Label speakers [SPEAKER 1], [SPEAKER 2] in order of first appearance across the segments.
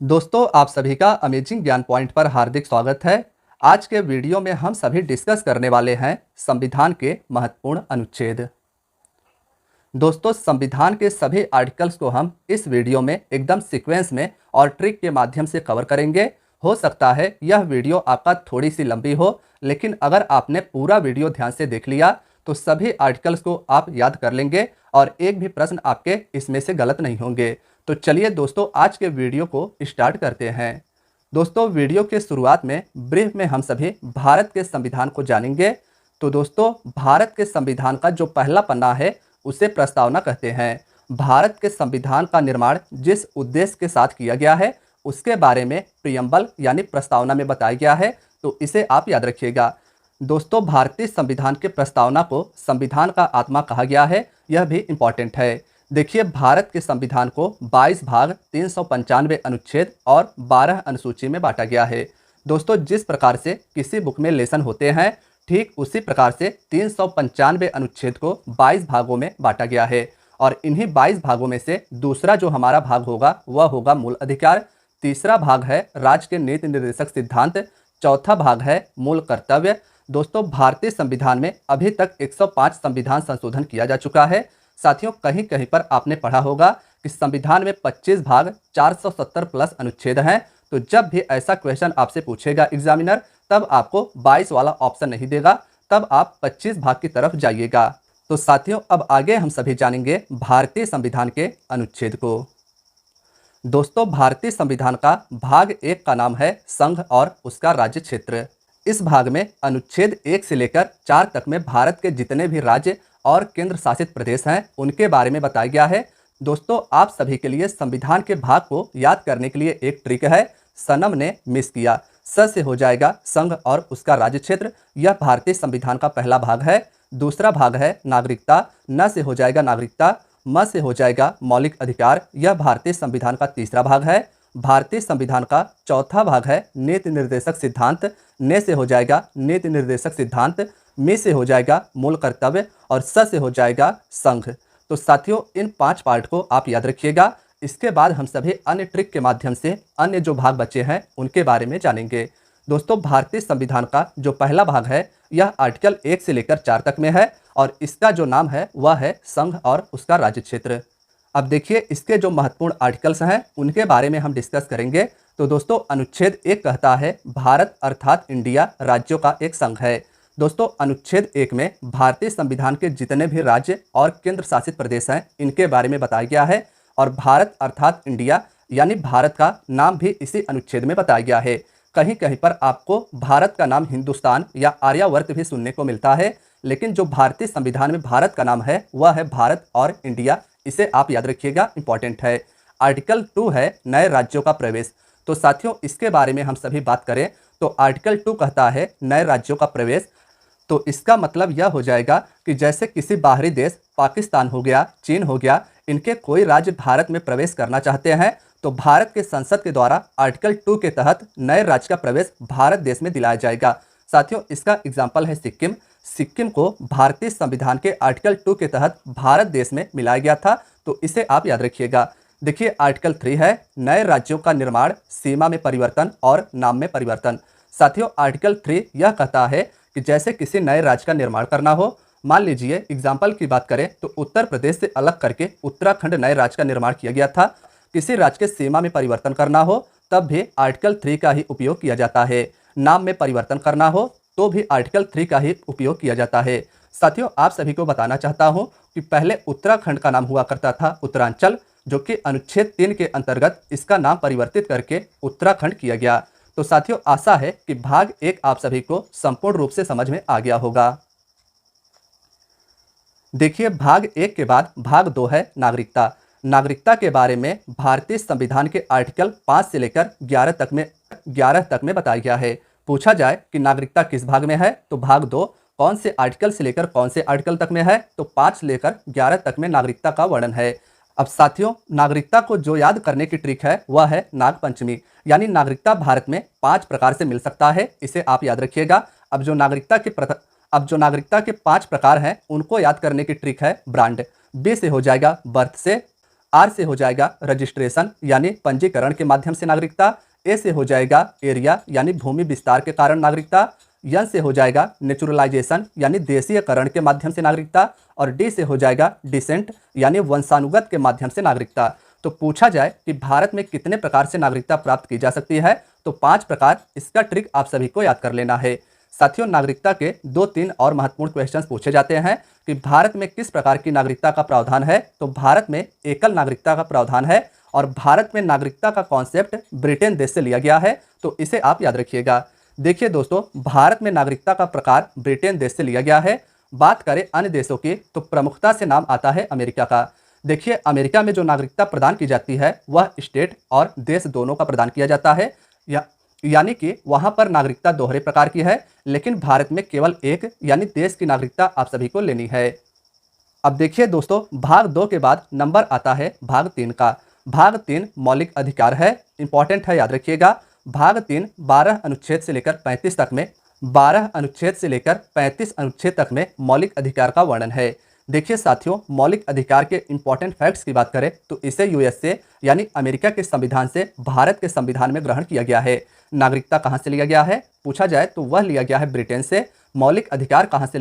[SPEAKER 1] दोस्तों, आप सभी का अमेजिंग ज्ञान पॉइंट पर हार्दिक स्वागत है। आज के वीडियो में हम सभी डिस्कस करने वाले हैं संविधान के महत्वपूर्ण अनुच्छेद। दोस्तों, संविधान के सभी आर्टिकल्स को हम इस वीडियो में एकदम सीक्वेंस में और ट्रिक के माध्यम से कवर करेंगे। हो सकता है यह वीडियो आपका थोड़ी सी लंबी हो, लेकिन अगर आपने पूरा वीडियो ध्यान से देख लिया तो सभी आर्टिकल्स को आप याद कर लेंगे और एक भी प्रश्न आपके इसमें से गलत नहीं होंगे। तो चलिए दोस्तों, आज के वीडियो को स्टार्ट करते हैं। दोस्तों, वीडियो के शुरुआत में ब्रीफ में हम सभी भारत के संविधान को जानेंगे। तो दोस्तों, भारत के संविधान का जो पहला पन्ना है उसे प्रस्तावना कहते हैं। भारत के संविधान का निर्माण जिस उद्देश्य के साथ किया गया है उसके बारे में प्रियम्बल यानी प्रस्तावना में बताया गया है, तो इसे आप याद रखिएगा। दोस्तों, भारतीय संविधान के प्रस्तावना को संविधान का आत्मा कहा गया है, यह भी इम्पॉर्टेंट है। देखिए, भारत के संविधान को 22 भाग 395 अनुच्छेद और 12 अनुसूची में बांटा गया है। दोस्तों, जिस प्रकार से किसी बुक में लेसन होते हैं, ठीक उसी प्रकार से 395 अनुच्छेद को 22 भागों में बांटा गया है और इन्हीं 22 भागों में से दूसरा जो हमारा भाग होगा वह होगा मूल अधिकार, तीसरा भाग है राज्य के नीति निर्देशक सिद्धांत, चौथा भाग है मूल कर्तव्य। दोस्तों, भारतीय संविधान में अभी तक 105 संविधान संशोधन किया जा चुका है। साथियों, कहीं कहीं पर आपने पढ़ा होगा कि संविधान में 25 भाग 470 प्लस अनुच्छेद हैं। तो जब भी ऐसा क्वेश्चन आपसे पूछेगा एग्जामिनर, तब आपको 22 वाला ऑप्शन नहीं देगा, तब आप 25 भाग की तरफ जाइएगा। तो साथियों, अब आगे हम सभी जानेंगे भारतीय संविधान के अनुच्छेद को। दोस्तों, भारतीय संविधान का भाग 1 का नाम है संघ और उसका राज्य क्षेत्र। इस भाग में अनुच्छेद 1 से लेकर 4 तक में भारत के जितने भी राज्य और केंद्र शासित प्रदेश हैं उनके बारे में बताया गया है। दोस्तों, आप सभी के लिए संविधान के भाग को याद करने के लिए एक ट्रिक है। सनम ने मिस किया। स से हो जाएगा संघ और उसका राज्य क्षेत्र, यह भारतीय संविधान का पहला भाग है। दूसरा भाग है नागरिकता, न से हो जाएगा नागरिकता, म से हो जाएगा मौलिक अधिकार, यह भारतीय संविधान का तीसरा भाग है। भारतीय संविधान का चौथा भाग है नीति निर्देशक सिद्धांत, ने से हो जाएगा नीति निर्देशक सिद्धांत, मी से हो जाएगा मूल कर्तव्य और स से हो जाएगा संघ। तो साथियों, इन 5 पार्ट को आप याद रखिएगा। इसके बाद हम सभी अन्य ट्रिक के माध्यम से अन्य जो भाग बचे हैं उनके बारे में जानेंगे। दोस्तों, भारतीय संविधान का जो पहला भाग है यह आर्टिकल 1 से लेकर 4 तक में है और इसका जो नाम है वह है संघ और उसका राज्य क्षेत्र। अब देखिए, इसके जो महत्वपूर्ण आर्टिकल्स हैं उनके बारे में हम डिस्कस करेंगे। तो दोस्तों, अनुच्छेद 1 कहता है भारत अर्थात इंडिया राज्यों का एक संघ है। दोस्तों, अनुच्छेद 1 में भारतीय संविधान के जितने भी राज्य और केंद्र शासित प्रदेश हैं इनके बारे में बताया गया है और भारत अर्थात इंडिया यानी भारत का नाम भी इसी अनुच्छेद में बताया गया है। कहीं कहीं पर आपको भारत का नाम हिंदुस्तान या आर्यावर्त भी सुनने को मिलता है, लेकिन जो भारतीय संविधान में भारत का नाम है वह है भारत और इंडिया, इसे आप याद रखिएगा, इंपॉर्टेंट है। आर्टिकल 2 है नए राज्यों का प्रवेश। तो साथियों, इसके बारे में हम सभी बात करें तो आर्टिकल 2 कहता है नए राज्यों का प्रवेश। तो इसका मतलब यह हो जाएगा कि जैसे किसी बाहरी देश, पाकिस्तान हो गया, चीन हो गया, इनके कोई राज्य भारत में प्रवेश करना चाहते हैं तो भारत के संसद के द्वारा आर्टिकल 2 के तहत नए राज्य का प्रवेश भारत देश में दिलाया जाएगा। साथियों, इसका एग्जाम्पल है सिक्किम। सिक्किम को भारतीय संविधान के आर्टिकल 2 के तहत भारत देश में मिलाया गया था, तो इसे आप याद रखिएगा। देखिए, आर्टिकल 3 है नए राज्यों का निर्माण, सीमा में परिवर्तन और नाम में परिवर्तन। साथियों, आर्टिकल 3 यह कहता है कि जैसे किसी नए राज्य का निर्माण करना हो, मान लीजिए एग्जाम्पल की बात करें तो उत्तर प्रदेश से अलग करके उत्तराखंड नए राज्य का निर्माण किया गया था। किसी राज्य के सीमा में परिवर्तन करना हो तब भी आर्टिकल 3 का ही उपयोग किया जाता है। नाम में परिवर्तन करना हो तो भी आर्टिकल 3 का ही उपयोग किया जाता है। साथियों, आप सभी को बताना चाहता हूं कि पहले उत्तराखंड का नाम हुआ करता था उत्तरांचल, जो कि अनुच्छेद 3 के अंतर्गत इसका नाम परिवर्तित करके उत्तराखंड किया गया। तो साथियों, आशा है कि भाग 1 आप सभी को संपूर्ण रूप से समझ में आ गया होगा। देखिए, भाग 1 के बाद भाग 2 है नागरिकता। नागरिकता के बारे में भारतीय संविधान के आर्टिकल 5 से लेकर 11 तक में बताया गया है। पूछा जाए कि नागरिकता किस भाग में है तो भाग 2 कौन से आर्टिकल से लेकर कौन से आर्टिकल तक में है तो 5 से लेकर 11 तक में नागरिकता का वर्णन है। अब साथियों, नागरिकता को जो याद करने की ट्रिक है वह है नागपंचमी, यानी नागरिकता भारत में 5 प्रकार से मिल सकता है, इसे आप याद रखिएगा। अब जो नागरिकता के 5 प्रकार हैं उनको याद करने की ट्रिक है ब्रांड। बी से हो जाएगा बर्थ से, आर से हो जाएगा रजिस्ट्रेशन यानी पंजीकरण के माध्यम से नागरिकता, ए से हो जाएगा एरिया यानी भूमि विस्तार के कारण नागरिकता, एन से हो जाएगा नेचुरलाइजेशन यानी देशीयकरण के माध्यम से नागरिकता, और डी से हो जाएगा डिसेंट यानी वंशानुगत के माध्यम से नागरिकता। तो पूछा जाए कि भारत में कितने प्रकार से नागरिकता प्राप्त की जा सकती है, तो 5 प्रकार। इसका ट्रिक आप सभी को याद कर लेना है। साथियों, नागरिकता के 2-3 और महत्वपूर्ण क्वेश्चंस पूछे जाते हैं कि भारत में किस प्रकार की नागरिकता का प्रावधान है, तो भारत में एकल नागरिकता का प्रावधान है, और भारत में नागरिकता का कॉन्सेप्ट ब्रिटेन देश से लिया गया है, तो इसे आप याद रखिएगा। देखिए दोस्तों, भारत में नागरिकता का प्रकार ब्रिटेन देश से लिया गया है। बात करें अन्य देशों की, तो प्रमुखता से नाम आता है अमेरिका का। देखिए, अमेरिका में जो नागरिकता प्रदान की जाती है वह स्टेट और देश दोनों का प्रदान किया जाता है, यानी कि वहां पर नागरिकता दोहरे प्रकार की है, लेकिन भारत में केवल एक यानी देश की नागरिकता आप सभी को लेनी है। अब देखिए दोस्तों, भाग 2 के बाद नंबर आता है भाग 3 का। भाग 3 मौलिक अधिकार है, इंपॉर्टेंट है, याद रखिएगा। भाग 3 12 अनुच्छेद से लेकर 35 तक में 12 अनुच्छेद से लेकर 35 अनुच्छेद तक में मौलिक अधिकार का वर्णन है। देखिए साथियों, मौलिक अधिकार के इंपॉर्टेंट फैक्ट्स की बात करें तो इसे यूएसए यानी अमेरिका के संविधान से भारत के संविधान में ग्रहण किया गया है। नागरिकता कहाँ से लिया गया है, पूछा जाए तो वह लिया गया है ब्रिटेन से। मौलिक अधिकार कहाँ से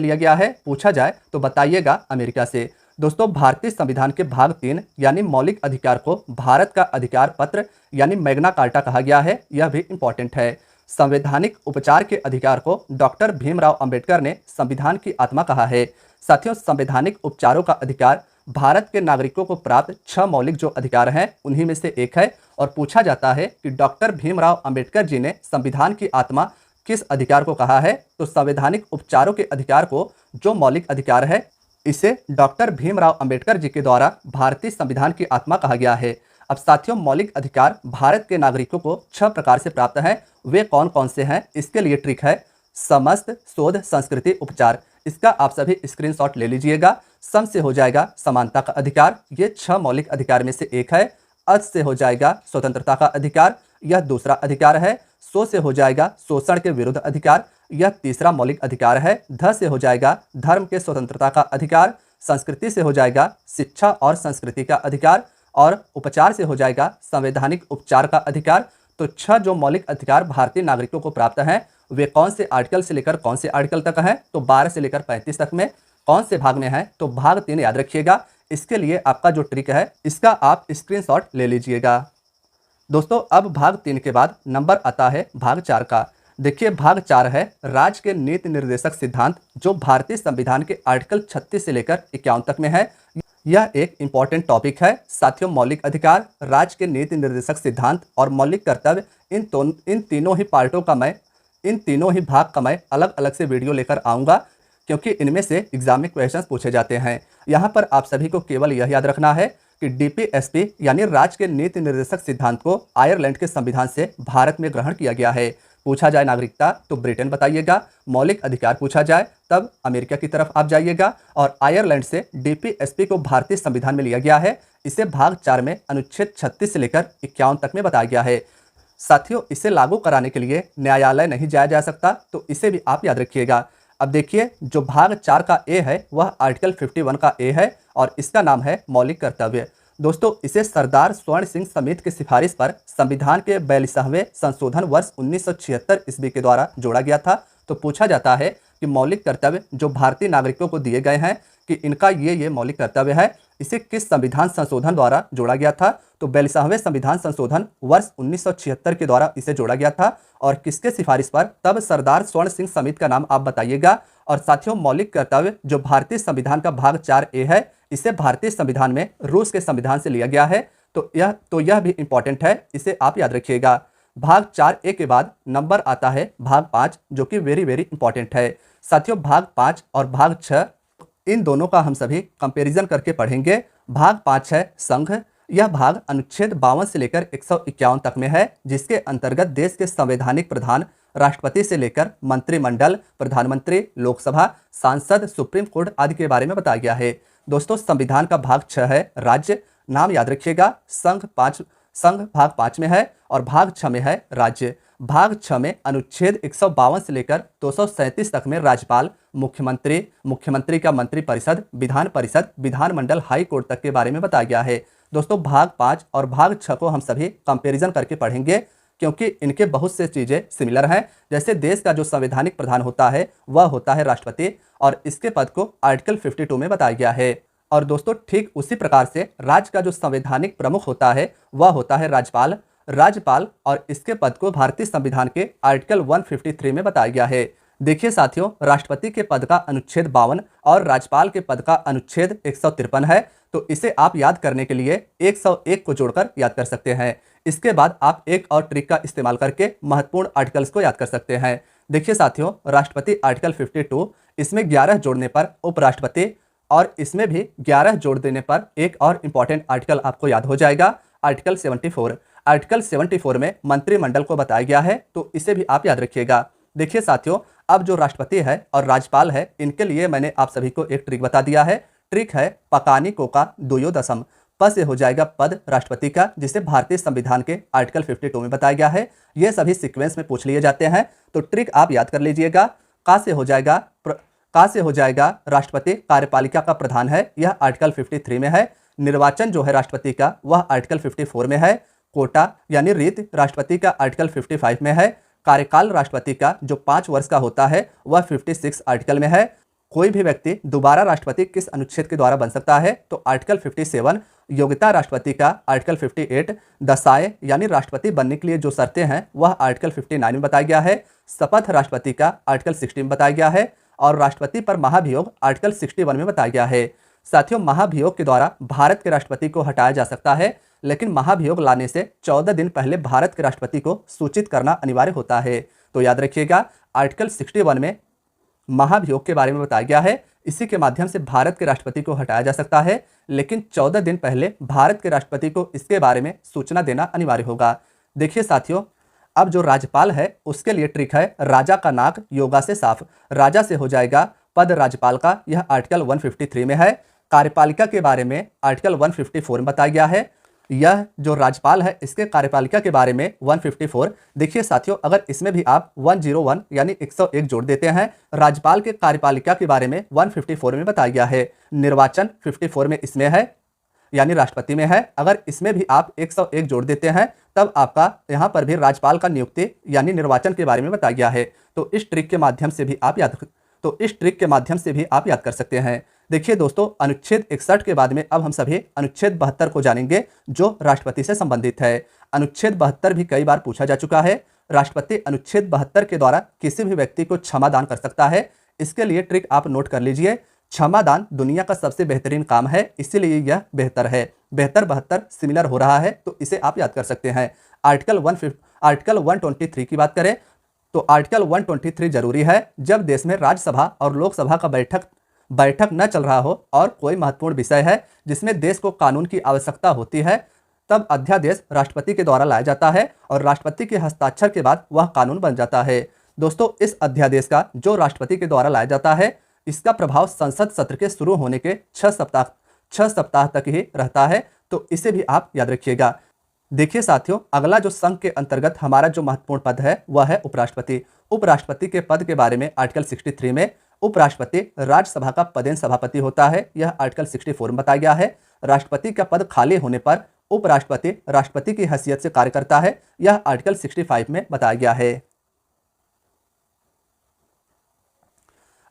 [SPEAKER 1] लिया गया है, पूछा जाए तो बताइएगा अमेरिका से। दोस्तों, भारतीय संविधान के भाग 3 यानी मौलिक अधिकार को भारत का अधिकार पत्र यानी मैग्ना कार्टा कहा गया है, यह भी इंपॉर्टेंट है। संवैधानिक उपचार के अधिकार को डॉक्टर भीमराव अंबेडकर ने संविधान की आत्मा कहा है। साथियों, संवैधानिक उपचारों का अधिकार भारत के नागरिकों को प्राप्त 6 मौलिक जो अधिकार हैं उन्हीं में से एक है, और पूछा जाता है कि डॉक्टर भीमराव अंबेडकर जी ने संविधान की आत्मा किस अधिकार को कहा है, तो संवैधानिक उपचारों के अधिकार को जो मौलिक अधिकार है इसे डॉक्टर भीमराव अंबेडकर जी के द्वारा भारतीय संविधान की आत्मा कहा गया है। अब साथियों, मौलिक अधिकार भारत के नागरिकों को 6 प्रकार से प्राप्त हैं। वे कौन कौन से हैं, इसके लिए ट्रिक है समस्त, शोध, संस्कृति, उपचार। इसका आप सभी स्क्रीनशॉट ले लीजिएगा। सम से हो जाएगा समानता का अधिकार, ये 6 मौलिक अधिकार में से एक है। अज से हो जाएगा स्वतंत्रता का अधिकार, यह दूसरा अधिकार है। सो से हो जाएगा शोषण के विरुद्ध अधिकार, यह तीसरा मौलिक अधिकार है। ध से हो जाएगा धर्म के स्वतंत्रता का अधिकार। संस्कृति से हो जाएगा शिक्षा और संस्कृति का अधिकार, और उपचार से हो जाएगा संवैधानिक उपचार का अधिकार। तो 6 जो मौलिक अधिकार भारतीय नागरिकों को प्राप्त हैं वे कौन से आर्टिकल से लेकर कौन से आर्टिकल तक हैं, तो 12 से लेकर 35 तक में। कौन से भाग में है, तो भाग 3 याद रखिएगा। इसके लिए आपका जो ट्रिक है इसका आप स्क्रीनशॉट ले लीजिएगा। दोस्तों, अब भाग 3 के बाद नंबर आता है भाग 4 का। देखिए, भाग 4 है राज्य के नीति निर्देशक सिद्धांत, जो भारतीय संविधान के आर्टिकल 36 से लेकर 51 तक में है। यह एक इंपॉर्टेंट टॉपिक है। साथियों, मौलिक अधिकार, राज्य के नीति निर्देशक सिद्धांत और मौलिक कर्तव्य, इन तीनों ही पार्टों का इन तीनों ही भाग का मैं अलग अलग से वीडियो लेकर आऊँगा, क्योंकि इनमें से एग्जाम में क्वेश्चंस पूछे जाते हैं। यहाँ पर आप सभी को केवल यह याद रखना है कि डीपीएसपी यानी राज्य के नीति निर्देशक सिद्धांत को आयरलैंड के संविधान से भारत में ग्रहण किया गया है। पूछा जाए नागरिकता तो ब्रिटेन बताइएगा, मौलिक अधिकार पूछा जाए तब अमेरिका की तरफ आप जाइएगा, और आयरलैंड से डीपीएसपी को भारतीय संविधान में लिया गया है। इसे भाग 4 में अनुच्छेद 36 से लेकर 51 तक में बताया गया है। साथियों, इसे लागू कराने के लिए न्यायालय नहीं जाया जा सकता, तो इसे भी आप याद रखिएगा। अब देखिए, जो भाग 4 का ए है वह आर्टिकल 51 का ए है, और इसका नाम है मौलिक कर्तव्य। दोस्तों, इसे सरदार स्वर्ण सिंह समिति की सिफारिश पर संविधान के 42वें संशोधन वर्ष 1976 ईस्वी के द्वारा जोड़ा गया था। तो पूछा जाता है कि मौलिक कर्तव्य जो भारतीय नागरिकों को दिए गए हैं कि इनका ये मौलिक कर्तव्य है, इसे किस संविधान संशोधन द्वारा जोड़ा गया था, तो 42वें संविधान संशोधन वर्ष 1976 के द्वारा इसे जोड़ा गया था। और किसके सिफारिश पर, तब सरदार स्वर्ण सिंह समिति का नाम आप बताइएगा। और साथियों, मौलिक कर्तव्य जो भारतीय संविधान का भाग 4 ए है, इसे भारतीय संविधान में रूस के संविधान से लिया गया है। तो यह भी इंपॉर्टेंट है, इसे आप याद रखिएगा। भाग 4 ए के बाद नंबर आता है भाग 5, जो कि वेरी इंपॉर्टेंट है। साथियों, भाग 5 और भाग 6 इन दोनों का हम सभी कंपैरिजन करके पढ़ेंगे। भाग 5 है संघ। यह भाग अनुच्छेद 52 से लेकर 151 तक में है, जिसके अंतर्गत देश के संवैधानिक प्रधान राष्ट्रपति से लेकर मंत्रिमंडल, प्रधानमंत्री, लोकसभा, सांसद, सुप्रीम कोर्ट आदि के बारे में बताया गया है। दोस्तों, संविधान का भाग 6 है राज्य। नाम याद रखिएगा, संघ भाग 5 में है और भाग 6 में है राज्य। भाग 6 में अनुच्छेद 152 से लेकर 237 तक में राज्यपाल, मुख्यमंत्री, मुख्यमंत्री का मंत्रिपरिषद, विधान परिषद, विधानमंडल, हाई कोर्ट तक के बारे में बताया गया है। दोस्तों भाग 5 और भाग 6 को हम सभी कंपैरिजन करके पढ़ेंगे, क्योंकि इनके बहुत से चीज़ें सिमिलर हैं। जैसे देश का जो संवैधानिक प्रधान होता है वह होता है राष्ट्रपति, और इसके पद को आर्टिकल 52 में बताया गया है। और दोस्तों ठीक उसी प्रकार से राज्य का जो संवैधानिक प्रमुख होता है वह होता है राज्यपाल, और इसके पद को भारतीय संविधान के आर्टिकल 153 में बताया गया है। देखिए साथियों, राष्ट्रपति के पद का अनुच्छेद 52 और राज्यपाल के पद का अनुच्छेद 153 है, तो इसे आप याद करने के लिए 101 को जोड़कर याद कर सकते हैं। इसके बाद आप एक और ट्रिक का इस्तेमाल करके महत्वपूर्ण आर्टिकल्स को याद कर सकते हैं। देखिए साथियों, राष्ट्रपति आर्टिकल 52, इसमें 11 जोड़ने पर उपराष्ट्रपति, और इसमें भी 11 जोड़ देने पर एक और इंपॉर्टेंट आर्टिकल आपको याद हो जाएगा, आर्टिकल 74। आर्टिकल 74 में मंत्रिमंडल को बताया गया है, तो इसे भी आप याद रखिएगा। देखिए साथियों, अब जो राष्ट्रपति है और राज्यपाल है, इनके लिए मैंने आप सभी को एक ट्रिक बता दिया है। ट्रिक है पकानी को का दुयो दशम, प से हो जाएगा पद राष्ट्रपति का, जिसे भारतीय संविधान के आर्टिकल 52 में बताया गया है। ये सभी सीक्वेंस में पूछ लिए जाते हैं, तो ट्रिक आप याद कर लीजिएगा। का से हो जाएगा राष्ट्रपति कार्यपालिका का प्रधान है, यह आर्टिकल 53 में है। निर्वाचन जो है राष्ट्रपति का वह आर्टिकल 54 में है। कोटा यानी रीत राष्ट्रपति का आर्टिकल 55 में है। कार्यकाल राष्ट्रपति का जो 5 वर्ष का होता है वह 56 आर्टिकल में है। कोई भी व्यक्ति दोबारा राष्ट्रपति किस अनुच्छेद के द्वारा बन सकता है, तो आर्टिकल 57। योग्यता राष्ट्रपति का आर्टिकल 58। दशाएं यानी राष्ट्रपति बनने के लिए जो शर्तें हैं वह आर्टिकल 59 में बताया गया है। शपथ राष्ट्रपति का आर्टिकल 60 में बताया गया है, और राष्ट्रपति पर महाभियोग आर्टिकल 61 में बताया गया है। साथियों, महाभियोग के द्वारा भारत के राष्ट्रपति को हटाया जा सकता है, लेकिन महाभियोग लाने से 14 दिन पहले भारत के राष्ट्रपति को सूचित करना अनिवार्य होता है। तो याद रखिएगा, आर्टिकल 61 में महाभियोग के बारे में बताया गया है। इसी के माध्यम से भारत के राष्ट्रपति को हटाया जा सकता है, लेकिन 14 दिन पहले भारत के राष्ट्रपति को इसके बारे में सूचना देना अनिवार्य होगा। देखिए साथियों, अब जो राज्यपाल है उसके लिए ट्रिक है राजा का नाक योगा से साफ। राजा से हो जाएगा पद राज्यपाल का, यह आर्टिकल 153 में है। कार्यपालिका के बारे में आर्टिकल 154 में बताया गया है। यह जो राज्यपाल है इसके कार्यपालिका के बारे में 154। देखिए साथियों, अगर इसमें भी आप 101 यानी 101 जोड़ देते हैं, राज्यपाल के कार्यपालिका के बारे में 154 में बताया गया है। निर्वाचन 54 में इसमें है यानी राष्ट्रपति में है। अगर इसमें भी आप 101 जोड़ देते हैं तब आपका यहाँ पर भी राज्यपाल का नियुक्ति यानी निर्वाचन के बारे में बताया गया है। तो इस ट्रिक के माध्यम से भी आप याद कर सकते हैं। देखिए दोस्तों, अनुच्छेद 61 के बाद में अब हम सभी अनुच्छेद 72 को जानेंगे, जो राष्ट्रपति से संबंधित है। अनुच्छेद 72 भी कई बार पूछा जा चुका है। राष्ट्रपति अनुच्छेद 72 के द्वारा किसी भी व्यक्ति को क्षमा दान कर सकता है। इसके लिए ट्रिक आप नोट कर लीजिए। क्षमा दान दुनिया का सबसे बेहतरीन काम है, इसीलिए यह बेहतर है। बेहतर 72 सिमिलर हो रहा है, तो इसे आप याद कर सकते हैं। आर्टिकल 123 की बात करें तो आर्टिकल 123 जरूरी है जब देश में राज्यसभा और लोकसभा का बैठक न चल रहा हो और कोई महत्वपूर्ण विषय है जिसमें देश को कानून की आवश्यकता होती है, तब अध्यादेश राष्ट्रपति के द्वारा लाया जाता है और राष्ट्रपति के हस्ताक्षर के बाद वह कानून बन जाता है। दोस्तों, इस अध्यादेश का जो राष्ट्रपति के द्वारा लाया जाता है, इसका प्रभाव संसद सत्र के शुरू होने के 6 सप्ताह तक ही रहता है, तो इसे भी आप याद रखिएगा। देखिए साथियों, अगला जो संघ के अंतर्गत हमारा जो महत्वपूर्ण पद है वह है उपराष्ट्रपति। उपराष्ट्रपति के पद के बारे में आर्टिकल 63 में उपराष्ट्रपति राज्यसभा का पदेन सभापति होता है, यह आर्टिकल 64 में बताया गया है। राष्ट्रपति का पद खाली होने पर उपराष्ट्रपति राष्ट्रपति की हैसियत से कार्य करता है, यह आर्टिकल 65 में बताया गया है।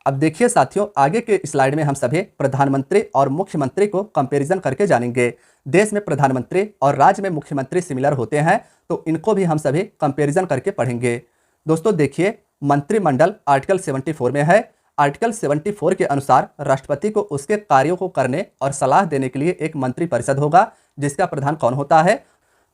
[SPEAKER 1] अब देखिए साथियों, आगे के स्लाइड में हम सभी प्रधानमंत्री और मुख्यमंत्री को कंपैरिजन करके जानेंगे। देश में प्रधानमंत्री और राज्य में मुख्यमंत्री सिमिलर होते हैं, तो इनको भी हम सभी कंपैरिजन करके पढ़ेंगे। दोस्तों देखिए, मंत्रिमंडल आर्टिकल 74 में है। आर्टिकल 74 के अनुसार राष्ट्रपति को उसके कार्यों को करने और सलाह देने के लिए एक मंत्रिपरिषद होगा, जिसका प्रधान कौन होता है,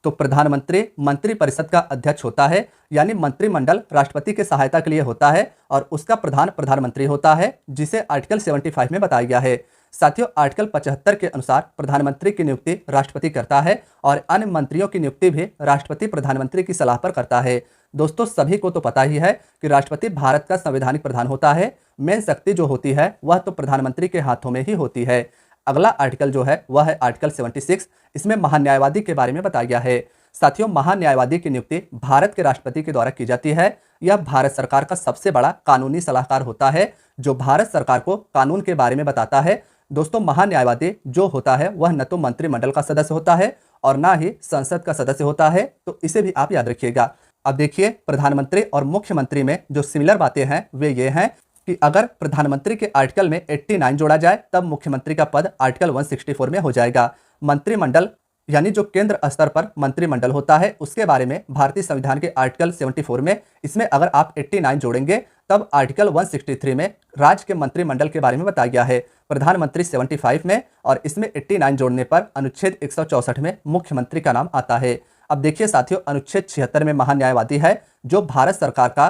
[SPEAKER 1] तो प्रधानमंत्री मंत्रिपरिषद का अध्यक्ष होता है। यानी मंत्रिमंडल राष्ट्रपति के सहायता के लिए होता है और उसका प्रधान प्रधानमंत्री होता है, जिसे आर्टिकल 75 में बताया गया है। साथियों, आर्टिकल 75 के अनुसार प्रधानमंत्री की नियुक्ति राष्ट्रपति करता है और अन्य मंत्रियों की नियुक्ति भी राष्ट्रपति प्रधानमंत्री की सलाह पर करता है। दोस्तों, सभी को तो पता ही है कि राष्ट्रपति भारत का संवैधानिक प्रधान होता है। मेन शक्ति जो होती है वह तो प्रधानमंत्री के हाथों में ही होती है। अगला आर्टिकल जो है वह है आर्टिकल 76। इसमें महान्यायवादी के बारे में बताया गया है। साथियों, महान्यायवादी की नियुक्ति भारत के राष्ट्रपति के द्वारा की जाती है। यह भारत सरकार का सबसे बड़ा कानूनी सलाहकार होता है जो भारत सरकार को कानून के बारे में बताता है। दोस्तों, महान्यायवादी जो होता है वह न तो मंत्रिमंडल का सदस्य होता है और ना ही संसद का सदस्य होता है, तो इसे भी आप याद रखिएगा। अब देखिए, प्रधानमंत्री और मुख्यमंत्री में जो सिमिलर बातें हैं वे ये हैं कि अगर प्रधानमंत्री के आर्टिकल में 89 जोड़ा जाए तब मुख्यमंत्री का पद आर्टिकल 164 में हो जाएगा। मंत्रिमंडल यानी जो केंद्र स्तर पर मंत्रिमंडल होता है उसके बारे में भारतीय संविधान के आर्टिकल 74 में, इसमें अगर आप 89 जोड़ेंगे तब आर्टिकल 163 में राज्य के मंत्रिमंडल के बारे में बताया गया है। प्रधानमंत्री 75 में और इसमें 89 जोड़ने पर अनुच्छेद 164 में मुख्यमंत्री का नाम आता है। अब देखिए साथियों, अनुच्छेद 76 में महान्यायवादी है जो भारत सरकार का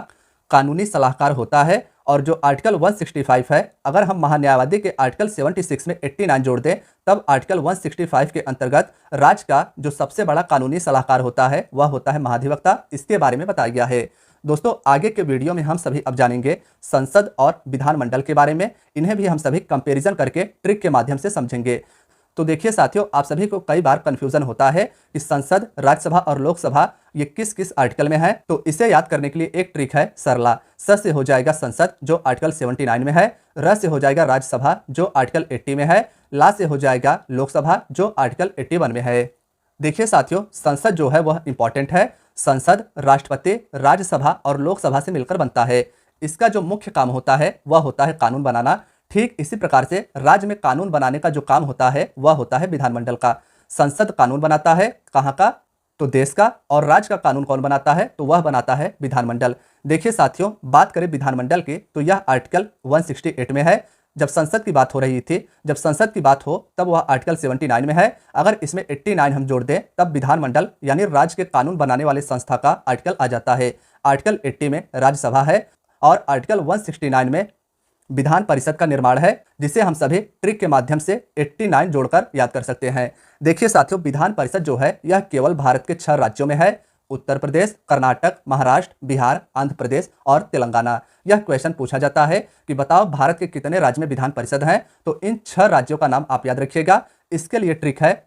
[SPEAKER 1] कानूनी सलाहकार होता है, और जो आर्टिकल 165 है, अगर हम महान्यायवादी के आर्टिकल 76 में 89 जोड़ दें तब आर्टिकल 165 के अंतर्गत राज्य का जो सबसे बड़ा कानूनी सलाहकार होता है वह होता है महाधिवक्ता। इसके बारे में बताया गया है। दोस्तों, आगे के वीडियो में हम सभी अब जानेंगे संसद और विधानमंडल के बारे में। इन्हें भी हम सभी कंपैरिजन करके ट्रिक के माध्यम से समझेंगे। तो देखिए साथियों, आप सभी को कई बार कंफ्यूजन होता है कि संसद, राज्यसभा और लोकसभा ये किस किस आर्टिकल में है। तो इसे याद करने के लिए एक ट्रिक है सरला। स से हो जाएगा संसद जो आर्टिकल 79 में है, र से हो जाएगा राज्यसभा जो आर्टिकल 80 में है, ला से हो जाएगा लोकसभा जो आर्टिकल 81 में है। देखिए साथियों, संसद जो है वह इंपॉर्टेंट है। संसद राष्ट्रपति, राज्यसभा और लोकसभा से मिलकर बनता है। इसका जो मुख्य काम होता है वह होता है कानून बनाना। ठीक इसी प्रकार से राज्य में कानून बनाने का जो काम होता है वह होता है विधानमंडल का। संसद कानून बनाता है, कहाँ का? तो देश का। और राज्य का कानून कौन बनाता है? तो वह बनाता है विधानमंडल। देखिए साथियों, बात करें विधानमंडल की तो यह आर्टिकल 168 में है। जब संसद की बात हो रही थी, जब संसद की बात हो तब वह आर्टिकल 79 में है। अगर इसमें 89 हम जोड़ दें तब विधानमंडल यानी राज्य के कानून बनाने वाले संस्था का आर्टिकल आ जाता है। आर्टिकल 80 में राज्यसभा है और आर्टिकल 169 में विधान परिषद का निर्माण है, जिसे हम सभी ट्रिक के माध्यम से 89 जोड़कर याद कर सकते हैं। देखिए साथियों, विधान परिषद जो है यह केवल भारत के 6 राज्यों में है, उत्तर प्रदेश, कर्नाटक, महाराष्ट्र, बिहार, आंध्र प्रदेश और तेलंगाना। यह क्वेश्चन पूछा जाता है कि बताओ भारत के कितने राज्य में विधान परिषद हैं, तो इन 6 राज्यों का नाम आप याद रखिएगा। इसके लिए ट्रिक है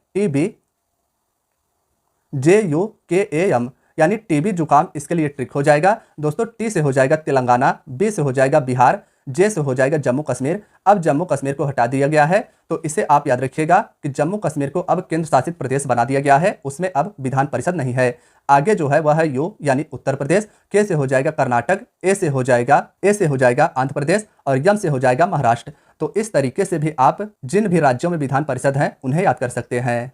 [SPEAKER 1] TBJUKAM यानी टीबी जुकाम, इसके लिए ट्रिक हो जाएगा। दोस्तों, टी से हो जाएगा तेलंगाना, बी से हो जाएगा बिहार, जे से हो जाएगा जम्मू कश्मीर। अब जम्मू कश्मीर को हटा दिया गया है, तो इसे आप याद रखिएगा कि जम्मू कश्मीर को अब केंद्र शासित प्रदेश बना दिया गया है, उसमें अब विधान परिषद नहीं है। आगे जो है वह है यू यानी उत्तर प्रदेश, के से हो जाएगा कर्नाटक, ए से हो जाएगा आंध्र प्रदेश और यम से हो जाएगा महाराष्ट्र। तो इस तरीके से भी आप जिन भी राज्यों में विधान परिषद हैं उन्हें याद कर सकते हैं।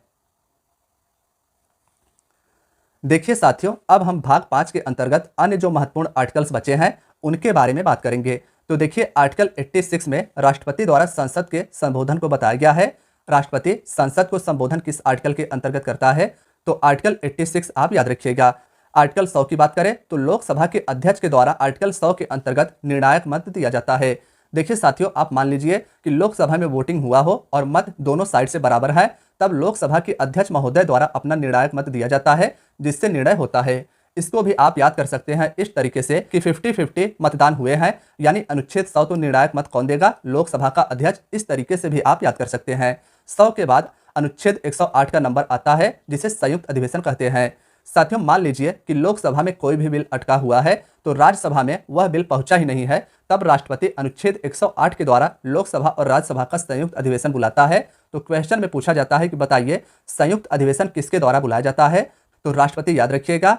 [SPEAKER 1] देखिए साथियों, अब हम भाग 5 के अंतर्गत अन्य जो महत्वपूर्ण आर्टिकल्स बचे हैं उनके बारे में बात करेंगे। तो देखिए, आर्टिकल 86 में राष्ट्रपति द्वारा संसद के संबोधन को बताया गया है। राष्ट्रपति संसद को संबोधन किस आर्टिकल के अंतर्गत करता है? तो आर्टिकल 86 आप याद रखिएगा। आर्टिकल 100 की बात करें तो लोकसभा के अध्यक्ष के द्वारा आर्टिकल 100 के अंतर्गत निर्णायक मत दिया जाता है। देखिए साथियों, आप मान लीजिए कि लोकसभा में वोटिंग हुआ हो और मत दोनों साइड से बराबर है, तब लोकसभा के अध्यक्ष महोदय द्वारा अपना निर्णायक मत दिया जाता है, जिससे निर्णय होता है। इसको भी आप याद कर सकते हैं इस तरीके से कि 50-50 मतदान हुए हैं, यानी अनुच्छेद 100 तो निर्णायक मत कौन देगा? लोकसभा का अध्यक्ष। इस तरीके से भी आप याद कर सकते हैं। 100 के बाद अनुच्छेद 108 का नंबर आता है, जिसे संयुक्त अधिवेशन कहते हैं। साथियों, मान लीजिए कि लोकसभा में कोई भी बिल अटका हुआ है तो राज्यसभा में वह बिल पहुंचा ही नहीं है, तब राष्ट्रपति अनुच्छेद 108 के द्वारा लोकसभा और राज्यसभा का संयुक्त अधिवेशन बुलाता है। तो क्वेश्चन में पूछा जाता है कि बताइए संयुक्त अधिवेशन किसके द्वारा बुलाया जाता है? तो राष्ट्रपति याद रखिएगा।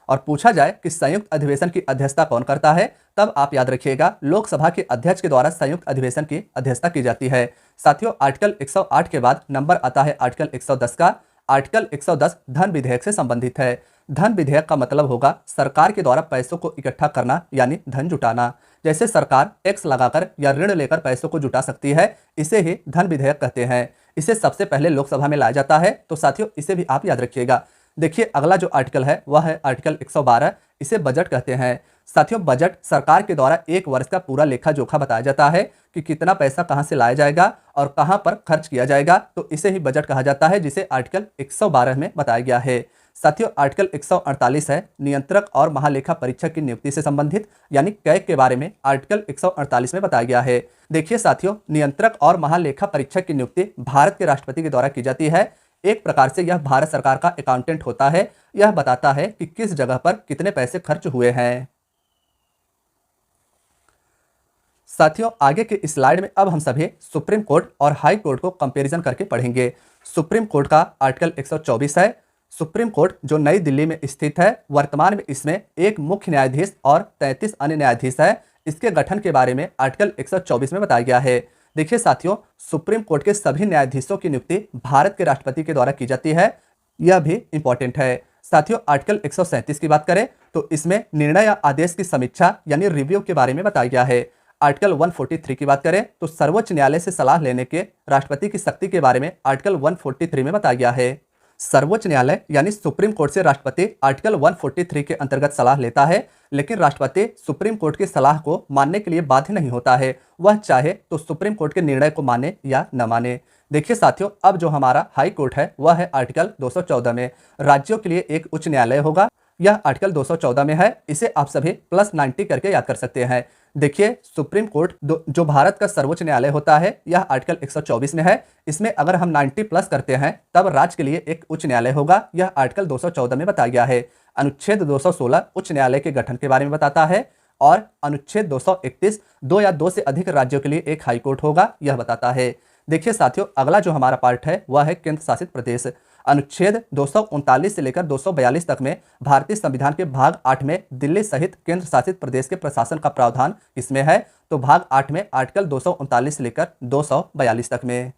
[SPEAKER 1] और पूछा जाए कि संयुक्त अधिवेशन की अध्यक्षता कौन करता है, तब आप याद रखिएगा लोकसभा के अध्यक्ष के द्वारा संयुक्त अधिवेशन की अध्यक्षता की जाती है। साथियों, आर्टिकल 108 के बाद नंबर आता है आर्टिकल 110 का। आर्टिकल 110 धन विधेयक से संबंधित है। धन विधेयक का मतलब होगा सरकार के द्वारा पैसों को इकट्ठा करना यानी धन जुटाना। जैसे सरकार टैक्स लगाकर या ऋण लेकर पैसों को जुटा सकती है, इसे ही धन विधेयक कहते हैं। इसे सबसे पहले लोकसभा में लाया जाता है। तो साथियों, इसे भी आप याद रखिएगा। देखिए, अगला जो आर्टिकल है वह है आर्टिकल 112। इसे बजट कहते हैं। साथियों, बजट सरकार के द्वारा एक वर्ष का पूरा लेखा जोखा बताया जाता है कि कितना पैसा कहां से लाया जाएगा और कहां पर खर्च किया जाएगा, तो इसे ही बजट कहा जाता है, जिसे आर्टिकल 112 में बताया गया है। साथियों, आर्टिकल 148 है नियंत्रक और महालेखा परीक्षक की नियुक्ति से संबंधित, यानी कैग के बारे में आर्टिकल 148 में बताया गया है। देखिए साथियों, नियंत्रक और महालेखा परीक्षक की नियुक्ति भारत के राष्ट्रपति के द्वारा की जाती है। एक प्रकार से यह भारत सरकार का अकाउंटेंट होता है। यह बताता है कि किस जगह पर कितने पैसे खर्च हुए हैं। साथियों, आगे के स्लाइड में अब हम सभी सुप्रीम कोर्ट और हाई कोर्ट को कंपैरिजन करके पढ़ेंगे। सुप्रीम कोर्ट का आर्टिकल 124 है। सुप्रीम कोर्ट जो नई दिल्ली में स्थित है, वर्तमान में इसमें एक मुख्य न्यायाधीश और 33 अन्य न्यायाधीश है। इसके गठन के बारे में आर्टिकल 124 में बताया गया है। देखिए साथियों, सुप्रीम कोर्ट के सभी न्यायाधीशों की नियुक्ति भारत के राष्ट्रपति के द्वारा की जाती है। यह भी इंपॉर्टेंट है। साथियों, आर्टिकल 137 की बात करें तो इसमें निर्णय या आदेश की समीक्षा यानी रिव्यू के बारे में बताया गया है। आर्टिकल 143 की बात करें तो सर्वोच्च न्यायालय से सलाह लेने के राष्ट्रपति की शक्ति के बारे में आर्टिकल 143 में बताया गया है। सर्वोच्च न्यायालय यानी सुप्रीम कोर्ट से राष्ट्रपति आर्टिकल 143 के अंतर्गत सलाह लेता है, लेकिन राष्ट्रपति सुप्रीम कोर्ट की सलाह को मानने के लिए बाध्य नहीं होता है। वह चाहे तो सुप्रीम कोर्ट के निर्णय को माने या न माने। देखिए साथियों, अब जो हमारा हाई कोर्ट है वह है आर्टिकल 214 में। राज्यों के लिए एक उच्च न्यायालय होगा। यह आर्टिकल 214 में है। इसे आप सभी +90 करके याद कर सकते हैं। देखिए, सुप्रीम कोर्ट जो भारत का सर्वोच्च न्यायालय होता है, यह आर्टिकल 124 में है। इसमें अगर हम 90+ करते हैं तब राज्य के लिए एक उच्च न्यायालय होगा। यह आर्टिकल 214 में बताया गया है। अनुच्छेद 216 उच्च न्यायालय के गठन के बारे में बताता है और अनुच्छेद 231 दो या दो से अधिक राज्यों के लिए एक हाई कोर्ट होगा, यह बताता है। देखिए साथियों, अगला जो हमारा पार्ट है वह है केंद्र शासित प्रदेश। अनुच्छेद 239 से लेकर 242 तक में भारतीय संविधान के भाग 8 में दिल्ली सहित केंद्र शासित प्रदेश के प्रशासन का प्रावधान इसमें है। तो भाग 8 में आर्टिकल 239 से लेकर 242 तक में।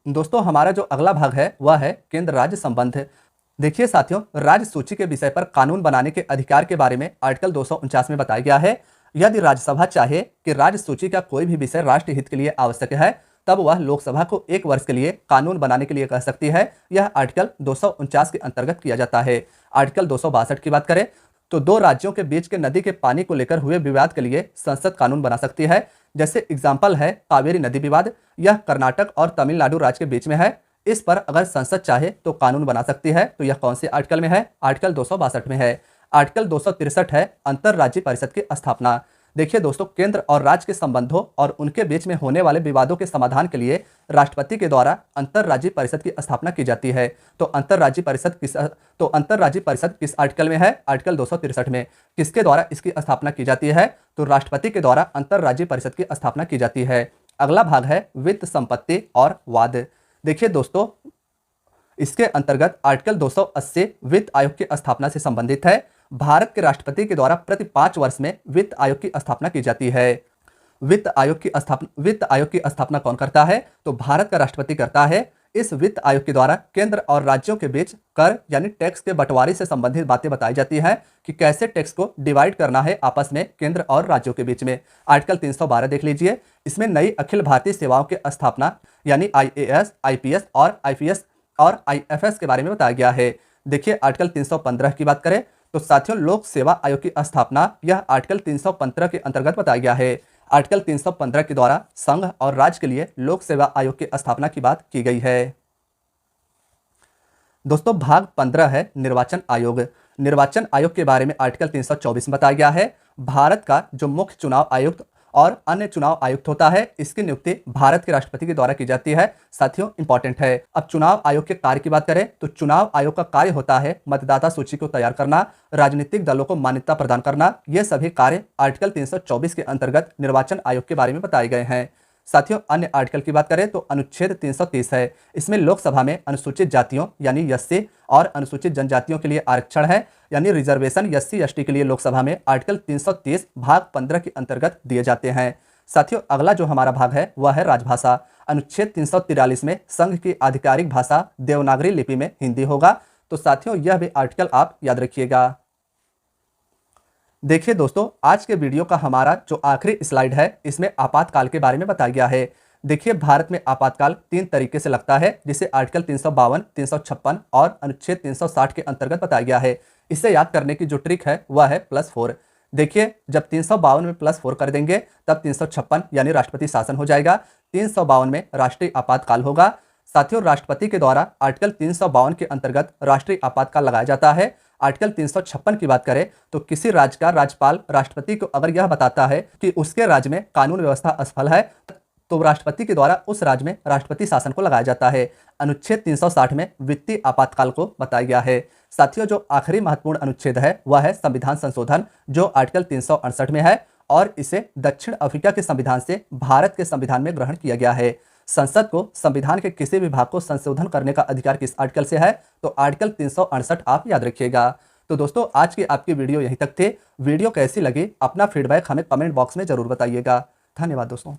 [SPEAKER 1] दोस्तों, हमारा जो अगला भाग है वह है केंद्र राज्य संबंध। देखिए साथियों, राज्य सूची के विषय पर कानून बनाने के अधिकार के बारे में आर्टिकल 249 में बताया गया है। यदि राज्यसभा चाहे कि राज्य सूची का कोई भी विषय राष्ट्र हित के लिए आवश्यक है, तब वह लोकसभा को 1 वर्ष के लिए कानून बनाने के लिए कह सकती है। यह आर्टिकल 249 के अंतर्गत किया जाता है। आर्टिकल 262 की बात करें तो दो राज्यों के बीच के नदी के पानी को लेकर हुए विवाद के लिए संसद कानून बना सकती है। जैसे एग्जाम्पल है कावेरी नदी विवाद। यह कर्नाटक और तमिलनाडु राज्य के बीच में है। इस पर अगर संसद चाहे तो कानून बना सकती है। तो यह कौन से आर्टिकल में है? आर्टिकल 262 में है। आर्टिकल 263 है अंतरराज्यीय परिषद की स्थापना। देखिए दोस्तों, केंद्र और राज्य के संबंधों और उनके बीच में होने वाले विवादों के समाधान के लिए राष्ट्रपति के द्वारा अंतरराज्यीय परिषद की स्थापना की जाती है। तो अंतरराज्यीय परिषद किस आर्टिकल में है? आर्टिकल 263 में। किसके द्वारा इसकी स्थापना की जाती है? तो राष्ट्रपति के द्वारा अंतरराज्यीय परिषद की स्थापना की जाती है। अगला भाग है वित्त, संपत्ति और वाद। देखिए दोस्तों, इसके अंतर्गत आर्टिकल 280 वित्त आयोग की स्थापना से संबंधित है। भारत के राष्ट्रपति के द्वारा प्रति 5 वर्ष में वित्त आयोग की स्थापना की जाती है। वित्त आयोग की स्थापना कौन करता है? तो भारत का राष्ट्रपति करता है। इस वित्त आयोग के द्वारा केंद्र और राज्यों के बीच कर यानी टैक्स के बंटवारे से संबंधित बातें बताई जाती हैं कि कैसे टैक्स को डिवाइड करना है आपस में केंद्र और राज्यों के बीच में। आर्टिकल 312 देख लीजिए। इसमें नई अखिल भारतीय सेवाओं की स्थापना यानी IAS, IPS और IPS और IFS के बारे में बताया गया है। देखिए, आर्टिकल 315 की बात करें तो साथियों, लोक सेवा आयोग की स्थापना यह आर्टिकल 315 के अंतर्गत बताया गया है। आर्टिकल 315 के द्वारा संघ और राज्य के लिए लोक सेवा आयोग की स्थापना की बात की गई है। दोस्तों, भाग 15 है निर्वाचन आयोग। निर्वाचन आयोग के बारे में आर्टिकल 324 में बताया गया है। भारत का जो मुख्य चुनाव आयुक्त और अन्य चुनाव आयुक्त होता है, इसकी नियुक्ति भारत के राष्ट्रपति के द्वारा की जाती है। साथियों, इंपॉर्टेंट है। अब चुनाव आयोग के कार्य की बात करें तो चुनाव आयोग का कार्य होता है मतदाता सूची को तैयार करना, राजनीतिक दलों को मान्यता प्रदान करना। ये सभी कार्य आर्टिकल 324 के अंतर्गत निर्वाचन आयोग के बारे में बताए गए हैं। साथियों, अन्य आर्टिकल की बात करें तो अनुच्छेद 330 है। इसमें लोकसभा में अनुसूचित जातियों यानी SC और अनुसूचित जनजातियों के लिए आरक्षण है यानी रिजर्वेशन SC ST के लिए लोकसभा में आर्टिकल 330 भाग 15 के अंतर्गत दिए जाते हैं। साथियों, अगला जो हमारा भाग है वह है राजभाषा। अनुच्छेद 343 में संघ की आधिकारिक भाषा देवनागरी लिपि में हिंदी होगा। तो साथियों, यह भी आर्टिकल आप याद रखिएगा। देखिए दोस्तों, आज के वीडियो का हमारा जो आखिरी स्लाइड है इसमें आपातकाल के बारे में बताया गया है। देखिए, भारत में आपातकाल 3 तरीके से लगता है, जिसे आर्टिकल 352, 356 और अनुच्छेद 360 के अंतर्गत बताया गया है। इसे याद करने की जो ट्रिक है वह है +4। देखिए, जब 352 में +4 कर देंगे तब 356 यानी राष्ट्रपति शासन हो जाएगा। 352 में राष्ट्रीय आपातकाल होगा। साथियों, राष्ट्रपति के द्वारा आर्टिकल 352 के अंतर्गत राष्ट्रीय आपातकाल लगाया जाता है। आर्टिकल 356 की बात करें तो किसी राज्य का राज्यपाल राष्ट्रपति को अगर यह बताता है कि उसके राज्य में कानून व्यवस्था असफल है, तो राष्ट्रपति के द्वारा उस राज्य में राष्ट्रपति शासन को लगाया जाता है। अनुच्छेद 360 में वित्तीय आपातकाल को बताया गया है। साथियों, जो आखिरी महत्वपूर्ण अनुच्छेद है वह है संविधान संशोधन, जो आर्टिकल 368 में है और इसे दक्षिण अफ्रीका के संविधान से भारत के संविधान में ग्रहण किया गया है। संसद को संविधान के किसी भी भाग को संशोधन करने का अधिकार किस आर्टिकल से है, तो आर्टिकल 368 आप याद रखिएगा। तो दोस्तों, आज की आपकी वीडियो यहीं तक थे। वीडियो कैसी लगी अपना फीडबैक हमें कमेंट बॉक्स में जरूर बताइएगा। धन्यवाद दोस्तों।